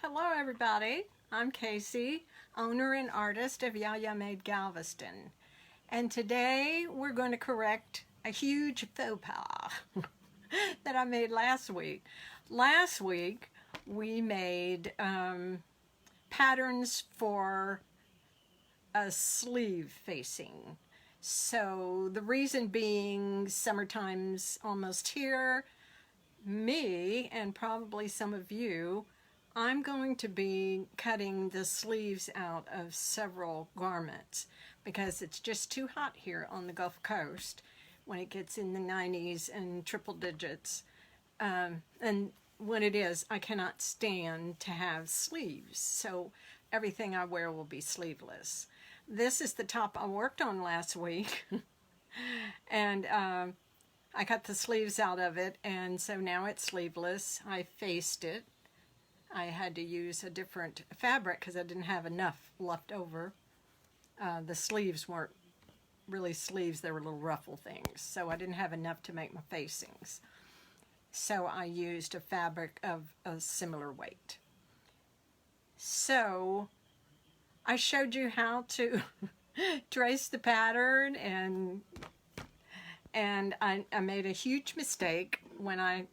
Hello everybody. I'm Casey, owner and artist of Yaya Made Galveston. And today we're going to correct a huge faux pas that I made last week. Last week we made patterns for a sleeve facing. So the reason being, summertime's almost here. Me, and probably some of you, I'm going to be cutting the sleeves out of several garments because it's just too hot here on the Gulf Coast when it gets in the 90s and triple digits. And when it is, I cannot stand to have sleeves. So everything I wear will be sleeveless. This is the top I worked on last week. And I cut the sleeves out of it, and so now it's sleeveless. I faced it. I had to use a different fabric because I didn't have enough left over. The sleeves weren't really sleeves, they were little ruffle things, so I didn't have enough to make my facings. So I used a fabric of a similar weight. So I showed you how to trace the pattern, and I made a huge mistake when I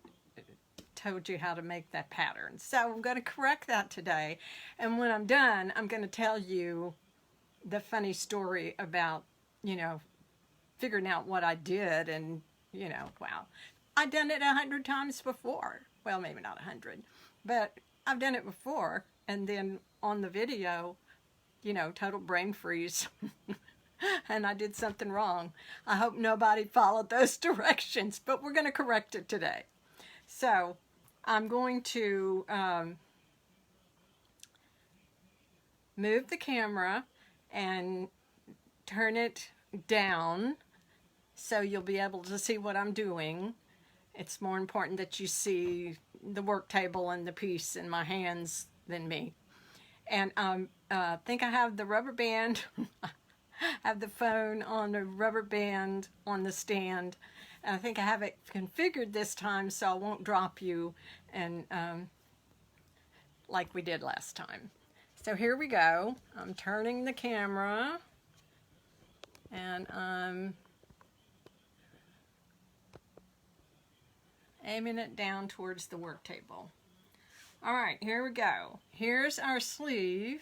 told you how to make that pattern. So I'm going to correct that today. And when I'm done, I'm going to tell you the funny story about, figuring out what I did. And, wow. I've done it 100 times before. Well, maybe not 100, but I've done it before. And then on the video, total brain freeze. And I did something wrong. I hope nobody followed those directions, but we're going to correct it today. So I'm going to move the camera and turn it down so you'll be able to see what I'm doing. It's more important that you see the work table and the piece in my hands than me. And I think I have the rubber band. Have the phone on the rubber band on the stand. And I think I have it configured this time so I won't drop you and like we did last time. So here we go. I'm turning the camera and I'm aiming it down towards the work table. All right, here we go. Here's our sleeve.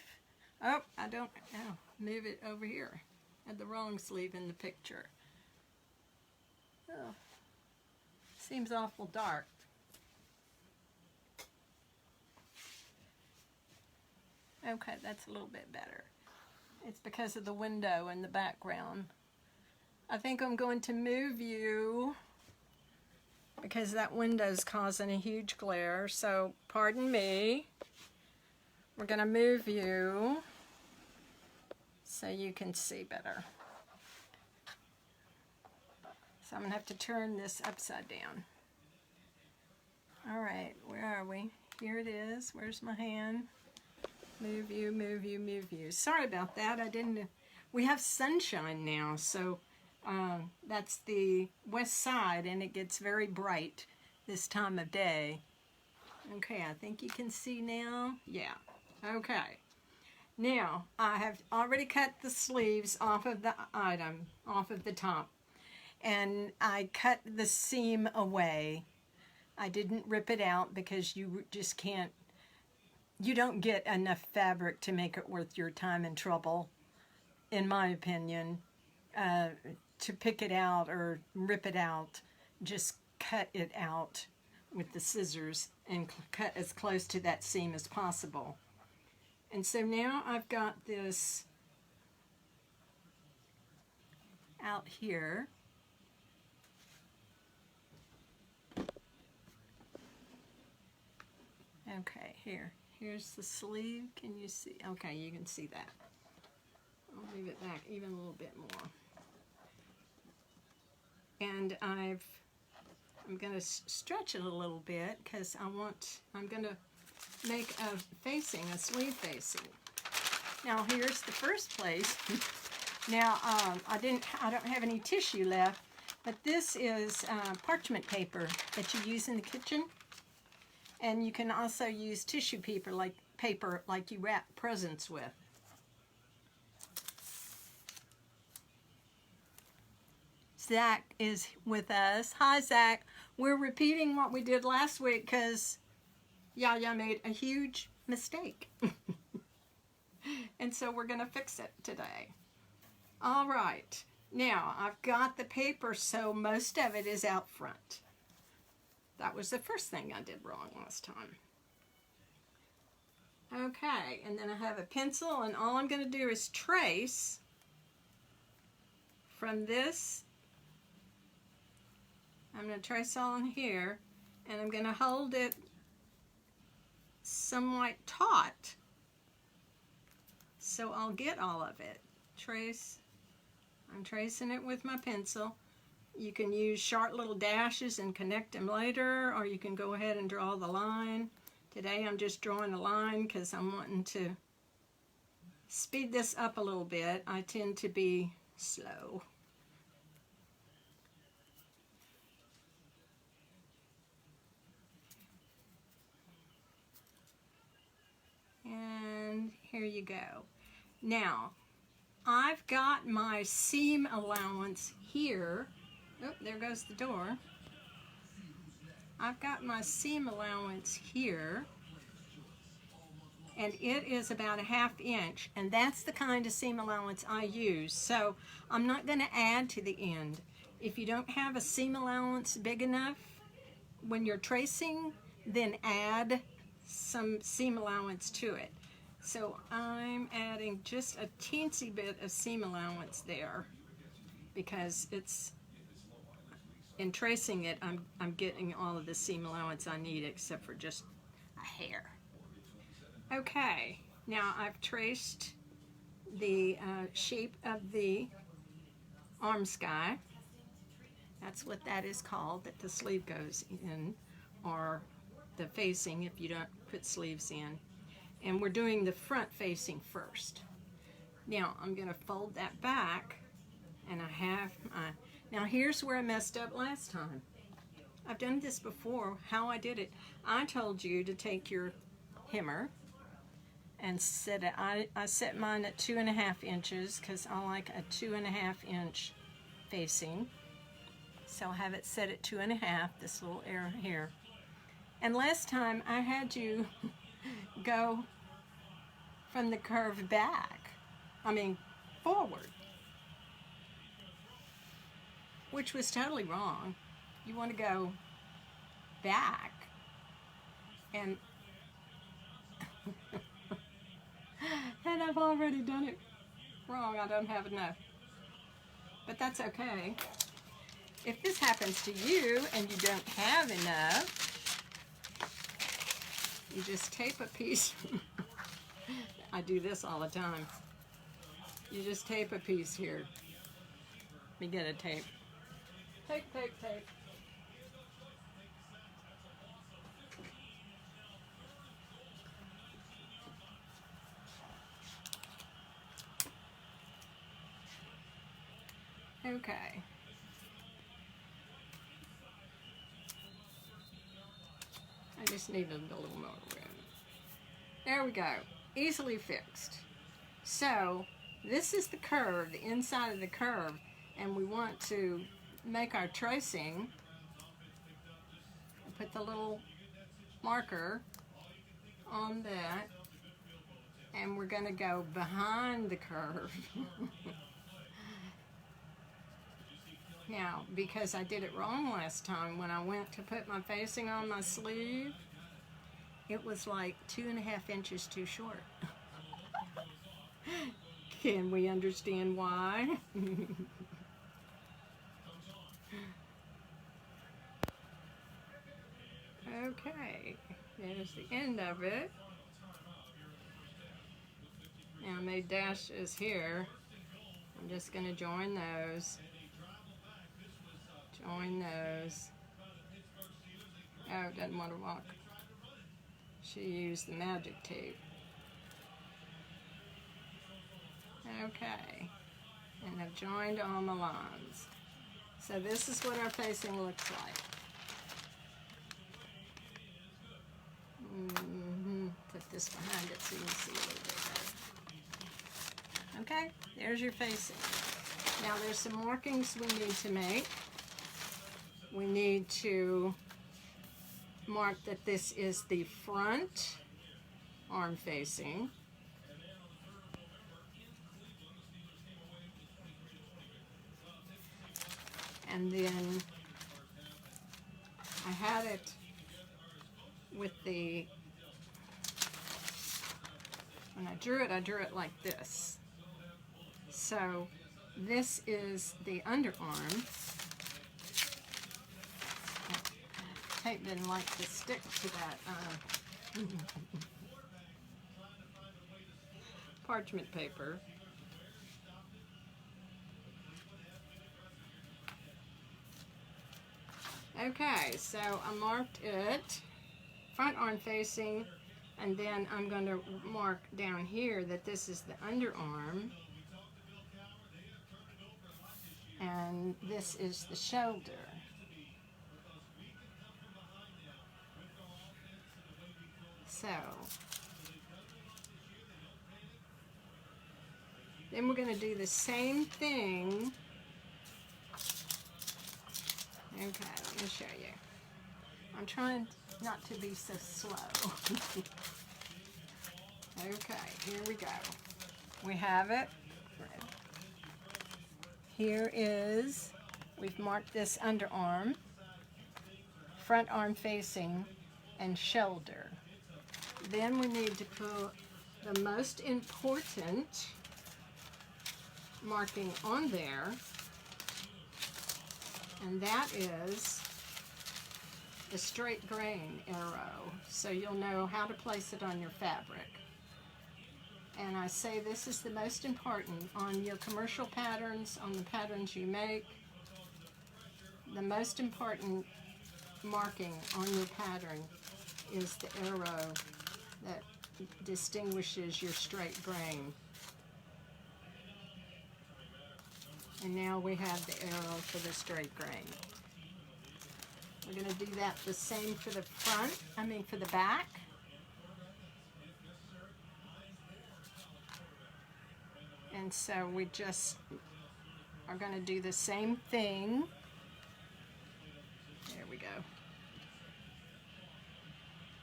Oh, move it over here. I had the wrong sleeve in the picture. Oh, seems awful dark. Okay, that's a little bit better. It's because of the window in the background. I think I'm going to move you because that window's causing a huge glare, so pardon me. We're going to move you so you can see better. So I'm going to have to turn this upside down. All right, where are we? Here it is. Where's my hand? Move you, move you, move you. Sorry about that. We have sunshine now, so that's the west side, and it gets very bright this time of day. Okay, I think you can see now. Yeah, okay. Now, I have already cut the sleeves off of the item, off of the top, and I cut the seam away. I didn't rip it out because you just can't, you don't get enough fabric to make it worth your time and trouble, in my opinion, to pick it out or rip it out. Just cut it out with the scissors and cut as close to that seam as possible. And so now I've got this out here. Okay, here's the sleeve. Can you see? Okay, you can see that. I'll move it back even a little bit more. And I'm going to stretch it a little bit because I'm going to make a sleeve facing. Now here's the first place. Now I don't have any tissue left, but this is parchment paper that you use in the kitchen, and you can also use tissue paper like paper like you wrap presents with. Zach is with us. Hi, Zach. We're repeating what we did last week because Yaya made a huge mistake. And so we're going to fix it today. All right. Now, I've got the paper, so most of it is out front. That was the first thing I did wrong last time. Okay, and then I have a pencil, and all I'm going to do is trace from this. I'm going to trace on here, and I'm going to hold it somewhat taut, so I'll get all of it. Trace. I'm tracing it with my pencil. You can use sharp little dashes and connect them later, or you can go ahead and draw the line. Today I'm just drawing a line because I'm wanting to speed this up a little bit. I tend to be slow. And here you go. Now, I've got my seam allowance here. Oh, there goes the door. I've got my seam allowance here, and it is about a 1/2 inch, and that's the kind of seam allowance I use. So I'm not going to add to the end. If you don't have a seam allowance big enough when you're tracing, then add some seam allowance to it. So I'm adding just a teensy bit of seam allowance there because it's, in tracing it, I'm getting all of the seam allowance I need except for just a hair. Okay, now I've traced the shape of the arm sky. That's what that is called, that the sleeve goes in, or the facing if you don't put sleeves in. And we're doing the front facing first. Now I'm going to fold that back, and I have my, now here's where I messed up last time. I've done this before. How I did it, I told you to take your hammer and set it, I set mine at 2.5 inches because I like a 2.5 inch facing. So I'll have it set at 2.5, this little area here. And last time I had you go from the curve back, forward, which was totally wrong. You want to go back, and and I've already done it wrong. I don't have enough, but that's okay. If this happens to you and you don't have enough, you just tape a piece. I do this all the time. You just tape a piece here. Let me get a tape. Tape, tape, tape. Okay. I just need a little more room. There we go. Easily fixed. So this is the curve, the inside of the curve, and we want to make our tracing. Put the little marker on that, and we're going to go behind the curve. Now, because I did it wrong last time, when I went to put my facing on my sleeve, it was like 2.5 inches too short. Can we understand why? Okay, there's the end of it. Now I made dashes here. I'm just going to join those. Join those. Oh, it doesn't want to walk. She used the magic tape. Okay, and I've joined all my lines. So this is what our facing looks like. To this behind it so you can see a little bit better. Okay, there's your facing. Now there's some markings we need to make. We need to mark that this is the front arm facing. And then I had it with the, when I drew it like this. So this is the underarm. Tape didn't like to stick to that parchment paper. Okay, so I marked it front arm facing, and then I'm going to mark down here that this is the underarm, and this is the shoulder. So then we're going to do the same thing. Okay, let me show you. I'm trying not to be so slow. Okay, here we go. We have it. Here is, we've marked this underarm, front arm facing, and shoulder. Then we need to put the most important marking on there, and that is the straight grain arrow, so you'll know how to place it on your fabric. And I say this is the most important on your commercial patterns, on the patterns you make. The most important marking on your pattern is the arrow that distinguishes your straight grain. And now we have the arrow for the straight grain. We're going to do that the same for the front, for the back. And so we just are going to do the same thing. There we go.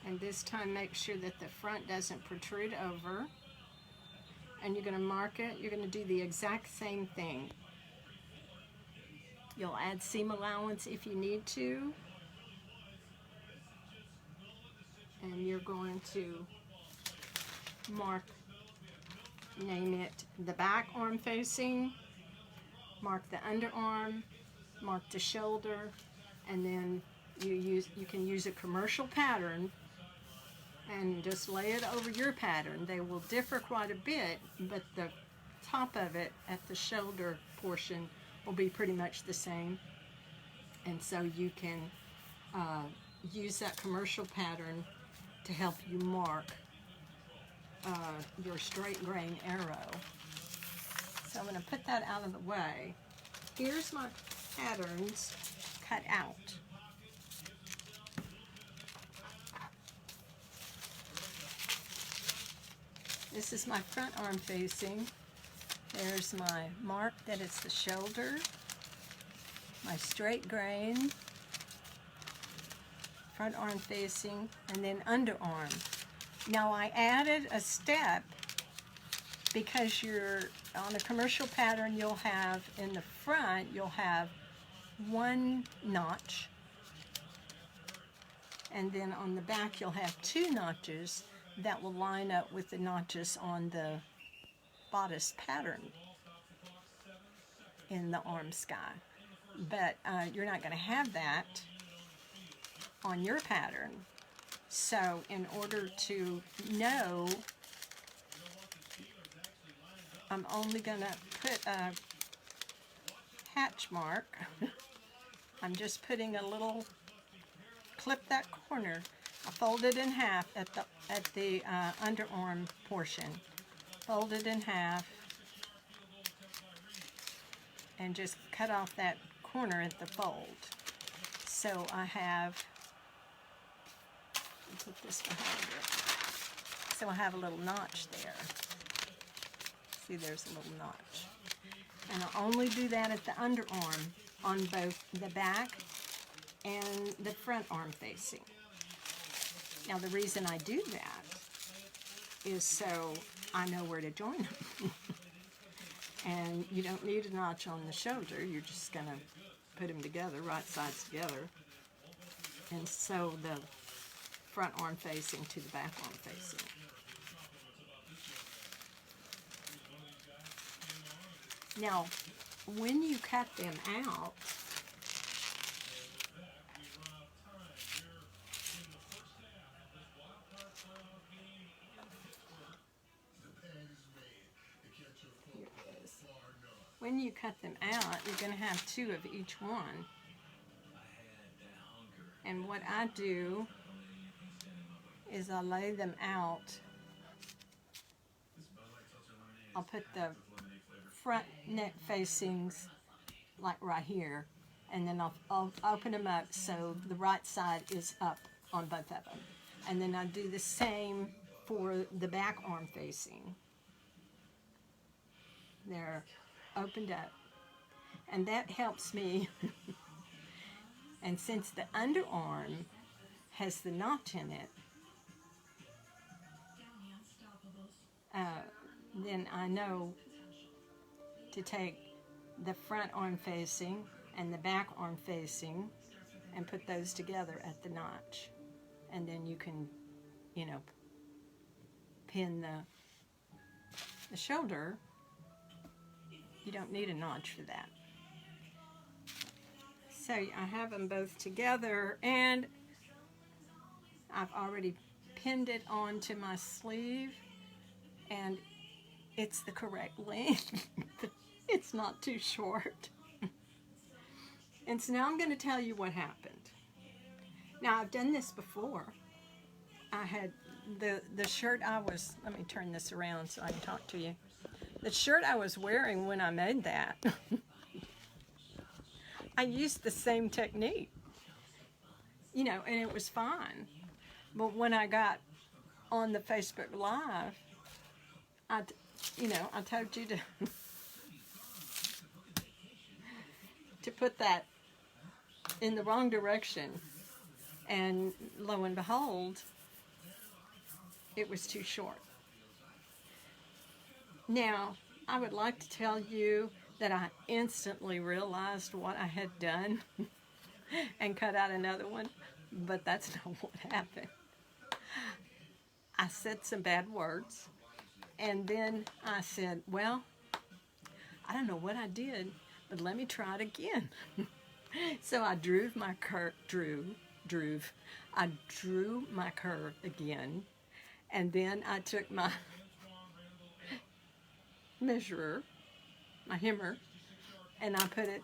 And this time make sure that the front doesn't protrude over. And you're going to mark it. You're going to do the exact same thing. You'll add seam allowance if you need to. And you're going to mark, name it the back arm facing, mark the underarm, mark the shoulder, and then you can use a commercial pattern and just lay it over your pattern. They will differ quite a bit, but the top of it at the shoulder portion will be pretty much the same. And so you can use that commercial pattern to help you mark your straight grain arrow. So I'm going to put that out of the way. Here's my patterns cut out. This is my front arm facing. There's my mark that it's the shoulder, my straight grain, front arm facing, and then underarm. Now I added a step because you're on a commercial pattern, you'll have in the front, you'll have one notch, and then on the back you'll have two notches that will line up with the notches on the bodice pattern in the arm sky. But you're not going to have that on your pattern. So in order to know, I'm only going to put a hatch mark. I'm just putting a little, clip that corner. I fold it in half at the underarm portion. Fold it in half and just cut off that corner at the fold. So I have, put this behind it. so I have a little notch there. See, there's a little notch. And I only do that at the underarm on both the back and the front arm facing. Now, the reason I do that is so I know where to join them. And you don't need a notch on the shoulder. You're just going to put them together, right sides together, and sew the front arm facing to the back arm facing. Now, when you cut them out, when you cut them out, you're going to have two of each one. And what I do is I lay them out. I'll put the front neck facings like right here, and then I'll open them up so the right side is up on both of them. And then I do the same for the back arm facing. They're opened up, and that helps me. And since the underarm has the notch in it, then I know to take the front arm facing and the back arm facing and put those together at the notch. And then you can, you know, pin the shoulder. You don't need a notch for that. So I have them both together, and I've already pinned it onto my sleeve, and it's the correct length. It's not too short. And so now I'm going to tell you what happened. Now, I've done this before. I had the shirt I was, let me turn this around so I can talk to you. The shirt I was wearing when I made that, I used the same technique, you know, and it was fine. But when I got on the Facebook Live, I told you to put that in the wrong direction, and lo and behold, it was too short. Now, I would like to tell you that I instantly realized what I had done and cut out another one, but that's not what happened. I said some bad words, and then I said, well, I don't know what I did, but let me try it again. So I drew my curve again, and then I took my measurer, my hammer, and I put it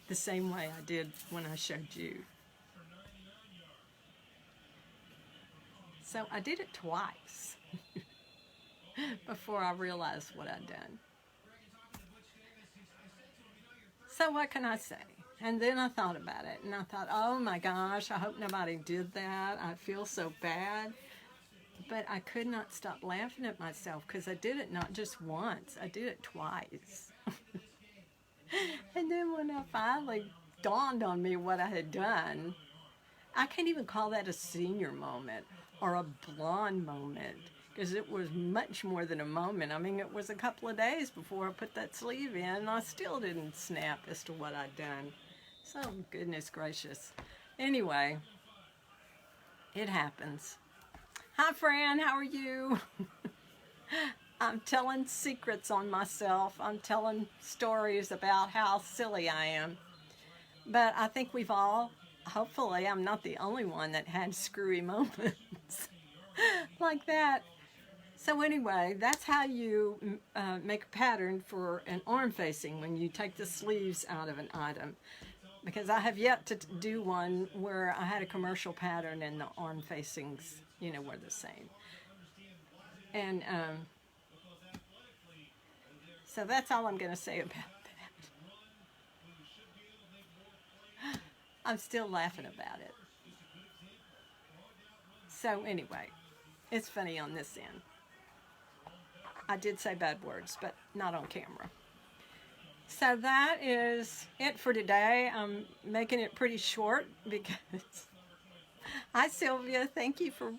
the same way I did when I showed you. So I did it twice before I realized what I'd done. So what can I say? And then I thought about it, and I thought, oh my gosh, I hope nobody did that. I feel so bad. But I could not stop laughing at myself because I did it not just once, I did it twice. And then when I finally dawned on me what I had done, I can't even call that a senior moment or a blonde moment, because it was much more than a moment. I mean, it was a couple of days before I put that sleeve in, and I still didn't snap as to what I'd done. So, goodness gracious. Anyway, it happens. Hi, Fran, how are you? I'm telling secrets on myself. I'm telling stories about how silly I am. But I think we've all, hopefully I'm not the only one that had screwy moments like that. So anyway, that's how you make a pattern for an arm facing when you take the sleeves out of an item. Because I have yet to do one where I had a commercial pattern and the arm facings, you know, were the same. And so that's all I'm going to say about that. I'm still laughing about it. So anyway, It's funny on this end. I did say bad words, but not on camera. So that is it for today. I'm making it pretty short because... Hi, Sylvia. Thank you for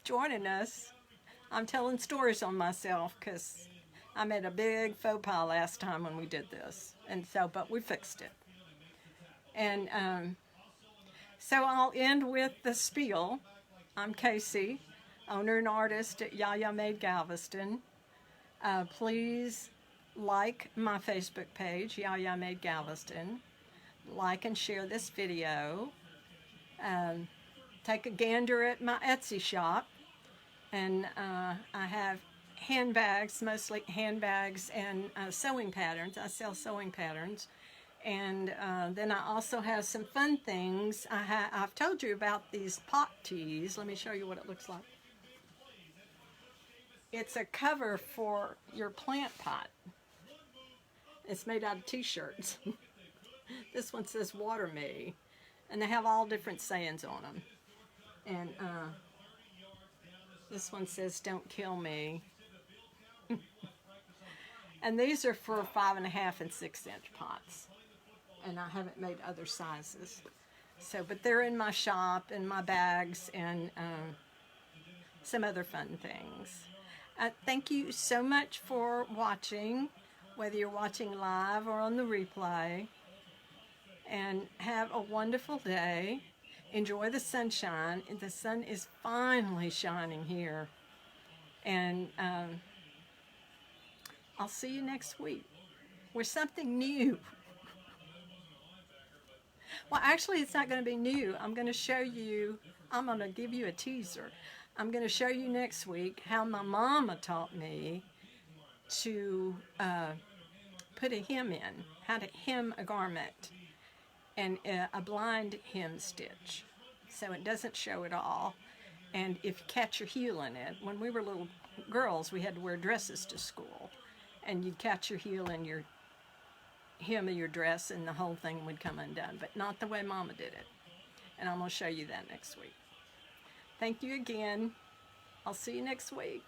joining us. I'm telling stories on myself because I made a big faux pas last time when we did this. And so, but we fixed it. And so I'll end with the spiel. I'm Casey, owner and artist at Yaya Made Galveston. Please like my Facebook page, Yaya Made Galveston. Like and share this video. Take a gander at my Etsy shop. And I have handbags, mostly handbags and sewing patterns. I sell sewing patterns. And then I also have some fun things. I've told you about these pot tees. Let me show you what it looks like. It's a cover for your plant pot. It's made out of t-shirts. This one says water me. And they have all different sayings on them. And this one says don't kill me. And these are for 5.5 and 6 inch pots. And I haven't made other sizes. So, but they're in my shop and my bags and some other fun things. Thank you so much for watching, whether you're watching live or on the replay. And have a wonderful day. Enjoy the sunshine. The sun is finally shining here. And I'll see you next week with something new. Well, actually, it's not going to be new. I'm going to show you, I'm going to give you a teaser. I'm going to show you next week how my mama taught me to put a hem in, how to hem a garment, and a blind hem stitch, so it doesn't show at all. And if you catch your heel in it, when we were little girls, we had to wear dresses to school, and you'd catch your heel in your hem of your dress and the whole thing would come undone, but not the way Mama did it. And I'm going to show you that next week. Thank you again. I'll see you next week.